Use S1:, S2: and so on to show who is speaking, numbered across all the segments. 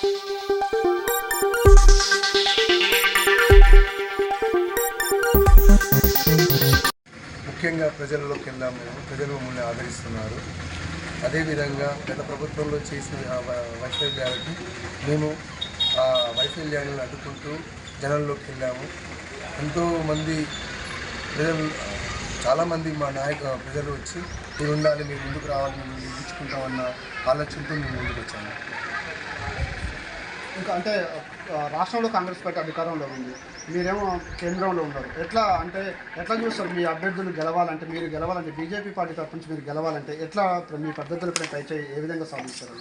S1: ముఖ్యంగా ప్రజలలోకి వెళ్ళాము, ప్రజలు మమ్మల్ని ఆదరిస్తున్నారు. అదేవిధంగా గత ప్రభుత్వంలో చేసిన వైఫల్యాలకి మేము ఆ వైఫల్యాలను అడ్డుకుంటూ జనాల్లోకి వెళ్ళాము. ఎంతోమంది ప్రజలు, చాలామంది మా ప్రజలు వచ్చి మీరు ఉండాలి, మీరు ముందుకు రావాలి, మేము నిర్మించుకుంటామన్న ఆలోచనతో మేము ముందుకు వచ్చాము.
S2: ఇంకా అంటే రాష్ట్రంలో కాంగ్రెస్ పార్టీ అధికారంలో ఉంది, మీరేమో కేంద్రంలో ఉన్నారు. ఎట్లా చూస్తారు మీ అభ్యర్థులు గెలవాలంటే, మీరు గెలవాలంటే బీజేపీ పార్టీ తరఫు నుంచి మీరు గెలవాలంటే ఎట్లా మీ పద్ధతులు ట్రై చేయి ఏ విధంగా సాధిస్తారు?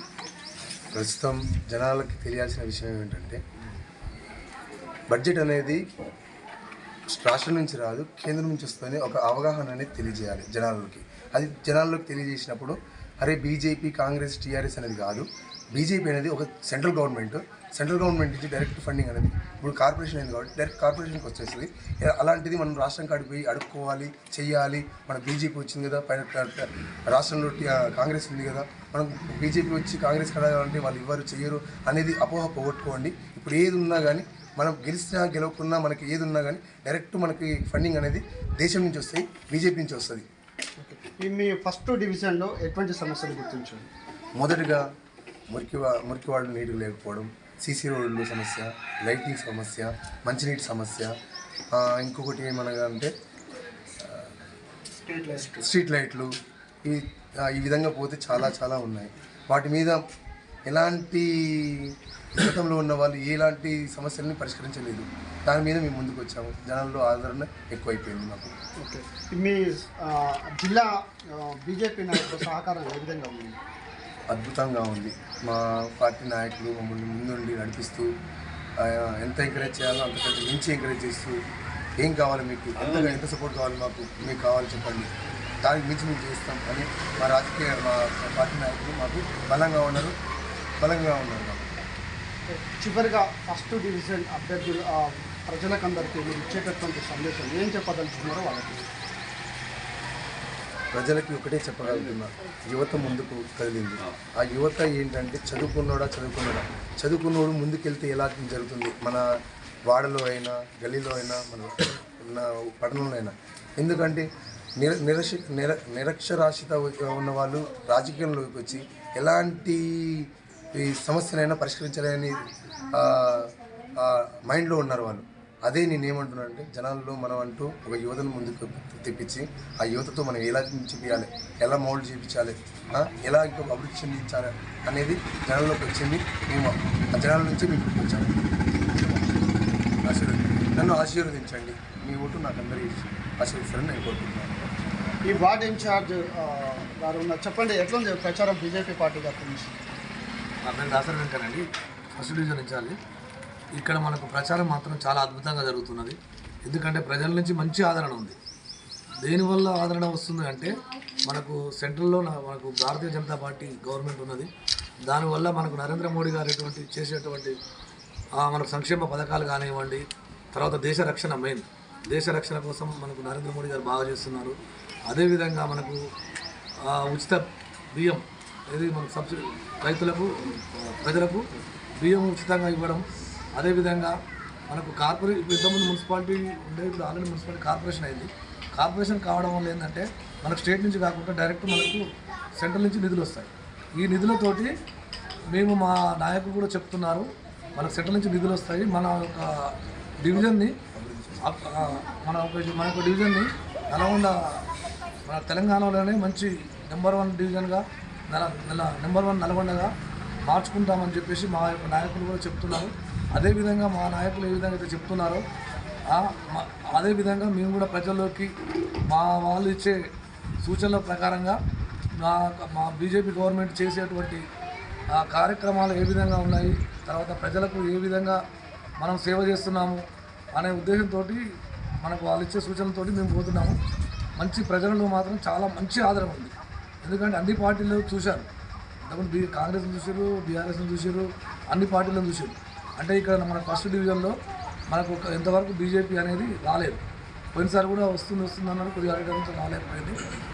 S1: ప్రస్తుతం జనాలకి తెలియాల్సిన విషయం ఏంటంటే, బడ్జెట్ అనేది రాష్ట్రం నుంచి రాదు, కేంద్రం నుంచి వస్తుంది. ఒక అవగాహన అనేది తెలియజేయాలి జనాలకి. అది జనాల్లోకి తెలియజేసినప్పుడు అరే బీజేపీ, కాంగ్రెస్, టీఆర్ఎస్ అనేది కాదు, బీజేపీ అనేది ఒక సెంట్రల్ గవర్నమెంట్ నుంచి డైరెక్ట్ ఫండింగ్ అనేది ఇప్పుడు కార్పొరేషన్ అయింది కాబట్టి డైరెక్ట్ కార్పొరేషన్కి వచ్చేస్తుంది. అలాంటిది మనం రాష్ట్రం కాడికి పోయి అడుక్కోవాలి, చెయ్యాలి. మన బీజేపీ వచ్చింది కదా, పైన రాష్ట్రంలో కాంగ్రెస్ ఉంది కదా, మనం బీజేపీ వచ్చి కాంగ్రెస్ కడాలంటే వాళ్ళు ఇవ్వరు, చెయ్యరు అనేది అపోహ పోగొట్టుకోండి. ఇప్పుడు ఏది ఉన్నా కానీ మనం గెలిచినా గెలవకున్నా మనకి ఏది ఉన్నా కానీ డైరెక్ట్ మనకి ఫండింగ్ అనేది దేశం నుంచి వస్తాయి, బీజేపీ నుంచి వస్తుంది.
S2: మీ ఫస్ట్ డివిజన్లో ఎటువంటి సమస్యలు గుర్తించండి?
S1: మొదటిగా మురికివాడలు నీటికి లేకపోవడం, సీసీ రోడ్లు సమస్య, లైటింగ్ సమస్య, మంచినీటి సమస్య, ఇంకొకటి ఏమనగా అంటే స్ట్రీట్ లైట్లు. ఈ విధంగా పోతే చాలా ఉన్నాయి. వాటి మీద ఎలాంటి గతంలో ఉన్న వాళ్ళు ఎలాంటి సమస్యలని పరిష్కరించలేదు. దాని మీద మేము ముందుకు వచ్చాము. జనాల్లో ఆదరణ ఎక్కువైపోయింది మాకు.
S2: ఓకే, మీ జిల్లా బీజేపీ నాయకుల సహకారం ఏ విధంగా ఉంది?
S1: అద్భుతంగా ఉంది. మా పార్టీ నాయకులు మమ్మల్ని ముందుండి నడిపిస్తూ ఎంత ఎంకరేజ్ చేయాలో అంతకంటే మించి ఎంకరేజ్ చేస్తూ, ఏం కావాలి మీకు, ఎంత సపోర్ట్ కావాలి మీకు కావాలి చెప్పండి, దానికి మించి మేము చేస్తాం అని మా పార్టీ నాయకులు మాకు బలంగా ఉన్నారు మాకు.
S2: చివరిగా ఫస్ట్ డివిజన్ అభ్యర్థులు ప్రజలకందరికీ మీరు ఇచ్చేటటువంటి సందేశం ఏం చెప్పదలుచుకున్నారో వాళ్ళకి?
S1: ప్రజలకి ఒకటే చెప్పగలుగుతున్నా, యువత ముందుకు కదిలింది. ఆ యువత ఏంటంటే చదువుకున్నోడు ముందుకెళ్తే ఎలా జరుగుతుంది, మన వాడలో అయినా, గల్లీలో అయినా, మన పట్టణంలో అయినా. ఎందుకంటే నిరక్షరాస్యత ఉన్న వాళ్ళు రాజకీయంలోకి వచ్చి ఎలాంటి సమస్యనైనా పరిష్కరించాలని మైండ్లో ఉన్నారు వాళ్ళు. అదే నేనేమంటున్నానంటే, జనాల్లో మనం అంటూ ఒక యువతను ముందుకు తెప్పించి ఆ యువతతో మనం ఎలా చూపించాలి, ఎలా మౌల్డ్ చేయించాలి, ఎలా ఇంకా అభివృద్ధి చెందించాలి అనేది జనాల్లోకి వచ్చింది. మేము ఆ జనాల నుంచి మేము వచ్చాము. నన్ను ఆశీర్వదించండి, మీ ఓటు నాకు అందరూ ఆశీర్వదిస్తారని నేను కోరుకుంటున్నాను.
S2: ఈ వార్డ్ ఇన్ఛార్జ్ గారు ఉన్నారు, చెప్పండి ఎట్లా ఉంది ప్రచారం బీజేపీ పార్టీ తరఫు నుంచి?
S3: నా పేరు దాసరి వెంకనండి, ఫస్ట్ డివిజన్ ఇచ్చాలి. ఇక్కడ మనకు ప్రచారం మాత్రం చాలా అద్భుతంగా జరుగుతున్నది. ఎందుకంటే ప్రజల నుంచి మంచి ఆదరణ ఉంది. దేనివల్ల ఆదరణ వస్తుంది అంటే, మనకు సెంట్రల్లో మనకు భారతీయ జనతా పార్టీ గవర్నమెంట్ ఉన్నది. దానివల్ల మనకు నరేంద్ర మోడీ గారు చేసేటువంటి మనకు సంక్షేమ పథకాలు కానివ్వండి, తర్వాత దేశ రక్షణ కోసం మనకు నరేంద్ర మోడీ గారు బాగా చేస్తున్నారు. అదేవిధంగా మనకు ఉచిత బియ్యం, ఇది మనకు సబ్సిడీ ప్రజలకు బియ్యం ఉచితంగా ఇవ్వడం. అదేవిధంగా మనకు ఇంతకుముందు మున్సిపాలిటీ ఉండే, ఇప్పుడు ఆల్రెడీ మున్సిపాలిటీ కార్పొరేషన్ అయింది. కార్పొరేషన్ కావడం వల్ల ఏంటంటే మనకు స్టేట్ నుంచి కాకుండా డైరెక్ట్ మనకు సెంట్రల్ నుంచి నిధులు వస్తాయి. ఈ నిధులతోటి మేము మా నాయకులు కూడా చెప్తున్నారు, మనకు సెంట్రల్ నుంచి నిధులు వస్తాయి. మన ఒక డివిజన్ని నల్గొండ, మన తెలంగాణలోనే మంచి నెంబర్ 1 డివిజన్గా నెంబర్ 1 నల్గొండగా మార్చుకుంటామని చెప్పేసి మా యొక్క నాయకులు కూడా చెప్తున్నారు. అదేవిధంగా మా నాయకులు ఏ విధంగా అయితే చెప్తున్నారో అదేవిధంగా మేము కూడా ప్రజల్లోకి మా వాళ్ళు ఇచ్చే సూచనల ప్రకారంగా మా బీజేపీ గవర్నమెంట్ చేసేటువంటి కార్యక్రమాలు ఏ విధంగా ఉన్నాయి, తర్వాత ప్రజలకు ఏ విధంగా మనం సేవ చేస్తున్నాము అనే ఉద్దేశంతో మనకు వాళ్ళు ఇచ్చే సూచనలతో మేము పోతున్నాము. మంచి ప్రజలలో మాత్రం చాలా మంచి ఆదరణ ఉంది. ఎందుకంటే అన్ని పార్టీలు చూశారు, ఇంతకుముందు కాంగ్రెస్ని చూసారు, బీఆర్ఎస్ని చూసారు, అన్ని పార్టీలను చూసారు. అంటే ఇక్కడ మన ఫస్ట్ డివిజన్లో మనకు ఎంతవరకు బీజేపీ అనేది రాలేదు. పోయినసారి కూడా వస్తుంది అన్నారు, కొద్దిగా అడగడంతో రాలేకపోయింది.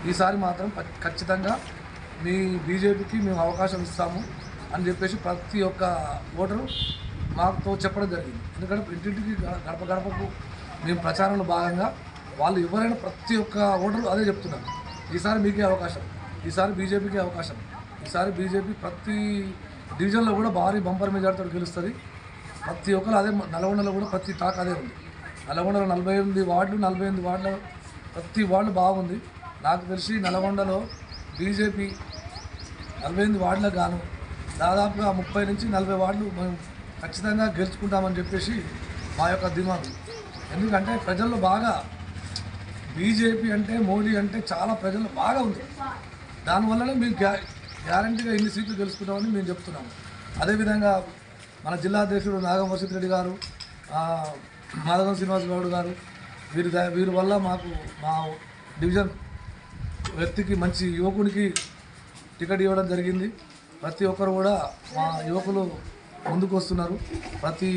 S3: ఈసారి మాత్రం ఖచ్చితంగా మీ బీజేపీకి మేము అవకాశం ఇస్తాము అని చెప్పేసి ప్రతి ఒక్క ఓటరు మాతో చెప్పడం జరిగింది. ఎందుకంటే ఇంటింటికి గడప గడపకు మేము ప్రచారంలో భాగంగా వాళ్ళు ఎవరైనా ప్రతి ఒక్క ఓటరు అదే చెప్తున్నారు, ఈసారి మీకే అవకాశం, ఈసారి బీజేపీకే అవకాశం, ఈసారి బీజేపీ ప్రతి డివిజన్లో కూడా భారీ బంపర్ మెజార్టీతో గెలుస్తుంది. ప్రతి ఒక్కరు అదే, నల్గొండలో కూడా ప్రతి టాక్ అదే ఉంది. నల్గొండలో 48 వార్డుల ప్రతి వార్డు బాగుంది. నాకు తెలిసి నల్గొండలో బీజేపీ 48 వార్డులకు గాను దాదాపుగా 30 నుంచి 40 వార్డులు మేము ఖచ్చితంగా గెలుచుకుంటామని చెప్పేసి మా యొక్క ధీమాను. ఎందుకంటే ప్రజల్లో బాగా బీజేపీ అంటే మోడీ అంటే చాలా ప్రజల్లో బాగా ఉంది. దానివల్లనే మేము గ్యారంటీగా ఇన్ని సీట్లు గెలుచుకుంటామని మేము చెప్తున్నాము. అదేవిధంగా మన జిల్లా అధ్యక్షుడు నాగం వసంత్ రెడ్డి గారు, మాధవ శ్రీనివాస్ గౌడ్ గారు, వీరి వల్ల మాకు మా డివిజన్ వ్యక్తికి మంచి యువకునికి టికెట్ ఇవ్వడం జరిగింది. ప్రతి ఒక్కరు కూడా మా యువకులు ముందుకు వస్తున్నారు. ప్రతి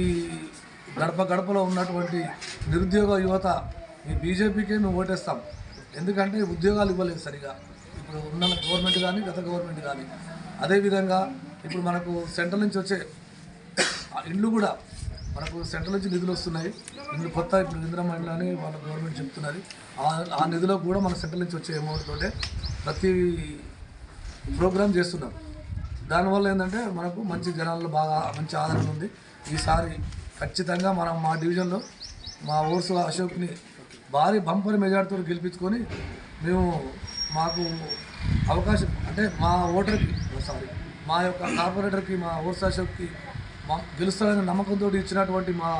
S3: గడపలో ఉన్నటువంటి నిరుద్యోగ యువత ఈ బీజేపీకే మేము ఓటేస్తాం. ఎందుకంటే ఉద్యోగాలు ఇవ్వలేదు సరిగా ఇప్పుడు ఉన్న గవర్నమెంట్ కానీ గత గవర్నమెంట్ కానీ. అదేవిధంగా ఇప్పుడు మనకు సెంట్రల్ నుంచి వచ్చే ఇండ్లు కూడా మనకు సెంట్రల్ నుంచి నిధులు వస్తున్నాయి. ఇందులో కొత్త ఇప్పుడు ఇందిరమ్మ ఇండ్లు అని వాళ్ళ గవర్నమెంట్ చెప్తున్నది. ఆ నిధులకు కూడా మన సెంట్రల్ నుంచి వచ్చే అమౌంట్ తోటే ప్రతి ప్రోగ్రామ్ చేస్తున్నాం. దానివల్ల ఏంటంటే మనకు మంచి జనాల్లో బాగా మంచి ఆదరణ ఉంది. ఈసారి ఖచ్చితంగా మనం మా డివిజన్లో మా ఓర్సు అశోక్ని భారీ బంపర్ మెజార్టీతో గెలిపించుకొని మేము మాకు అవకాశం అంటే మా ఓటర్కి మా యొక్క కార్పొరేటర్కి మా ఓర్సు అశోక్కి మా గెలుస్తారనే నమ్మకంతో ఇచ్చినటువంటి మా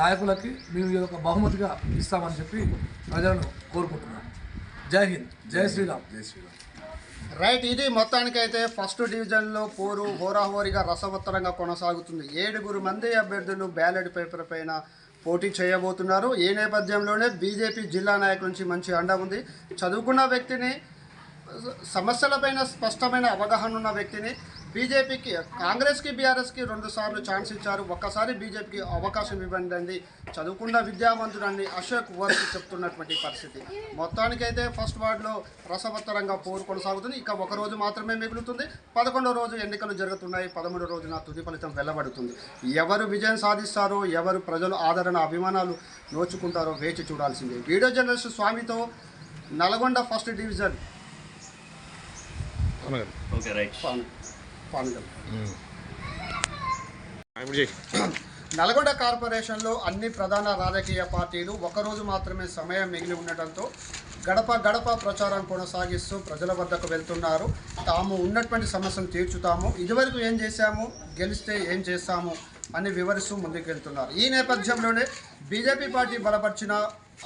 S3: నాయకులకి మేము ఈ యొక్క బహుమతిగా ఇస్తామని చెప్పి ప్రజలను కోరుకుంటున్నాను. జై హింద్, జై శ్రీరామ్. జై శ్రీరామ్.
S2: రైట్, ఇది మొత్తానికైతే ఫస్ట్ డివిజన్లో పోరు హోరాహోరీగా రసవత్తరంగా కొనసాగుతుంది. 7 మంది అభ్యర్థులు బ్యాలెట్ పేపర్ పైన పోటీ చేయబోతున్నారు. ఈ నేపథ్యంలోనే బీజేపీ జిల్లా నాయకుల నుంచి మంచి అండ ఉంది. చదువుకున్న వ్యక్తిని, సమస్యలపైన స్పష్టమైన అవగాహన ఉన్న వ్యక్తిని బీజేపీకి, కాంగ్రెస్కి, బీఆర్ఎస్కి 2 సార్లు ఛాన్స్ ఇచ్చారు. ఒక్కసారి బీజేపీకి అవకాశం ఇవ్వండి చదువుకున్న విద్యావంతుడని అశోక్ వర్క్ చెప్తున్నటువంటి పరిస్థితి. మొత్తానికైతే ఫస్ట్ వార్డులో రసవత్తరంగా పోరు కొనసాగుతుంది. ఇక ఒక రోజు మాత్రమే మిగులుతుంది. 11వ రోజు ఎన్నికలు జరుగుతున్నాయి. 13వ రోజున తుది ఫలితం వెల్లబడుతుంది. ఎవరు విజయం సాధిస్తారో, ఎవరు ప్రజలు ఆదరణ అభిమానాలు నోచుకుంటారో వేచి చూడాల్సిందే. వీడియో జర్నలిస్ట్ స్వామితో నల్గొండ ఫస్ట్ డివిజన్ నల్గొండ కార్పొరేషన్లో అన్ని ప్రధాన రాజకీయ పార్టీలు ఒకరోజు మాత్రమే సమయం మిగిలి ఉండటంతో గడప ప్రచారం కొనసాగిస్తూ ప్రజల వద్దకు వెళ్తున్నారు. తాము ఉన్నటువంటి సమస్యను తీర్చుతాము, ఇదివరకు ఏం చేశాము, గెలిస్తే ఏం చేస్తాము అని వివరిస్తూ ముందుకెళ్తున్నారు. ఈ నేపథ్యంలోనే బీజేపీ పార్టీ బలపరిచిన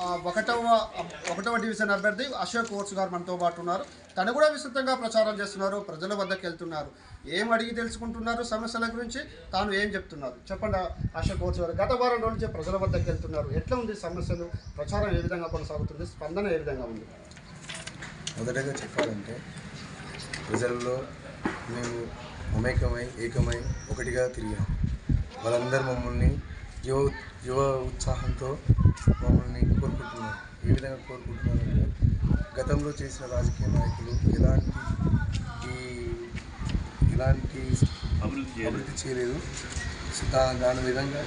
S2: 1వ డివిజన్ అభ్యర్థి అశోక్ ఓర్స్ గారు మనతో పాటు ఉన్నారు. తను కూడా విస్తృతంగా ప్రచారం చేస్తున్నారు, ప్రజల వద్దకు వెళ్తున్నారు. ఏం అడిగి తెలుసుకుంటున్నారు సమస్యల గురించి, తాను ఏం చెప్తున్నారు చెప్పండి. అశోక్ ఓర్స్ గారు గత వారం రోజు నుంచి ప్రజల వద్దకు వెళ్తున్నారు. ఎట్లా ఉంది సమస్యలు, ప్రచారం ఏ విధంగా కొనసాగుతుంది, స్పందన ఏ విధంగా ఉంది?
S1: మొదటగా చెప్పాలంటే ప్రజల్లో మేము ఏకమై ఒకటిగా తిరిగాం. వాళ్ళందరూ మమ్మల్ని యువ ఉత్సాహంతో మమ్మల్ని కోరుకుంటున్నారు. ఏ విధంగా కోరుకుంటున్నారంటే గతంలో చేసిన రాజకీయ నాయకులు ఎలాంటి అభివృద్ధి చేయలేదు. దాని విధంగా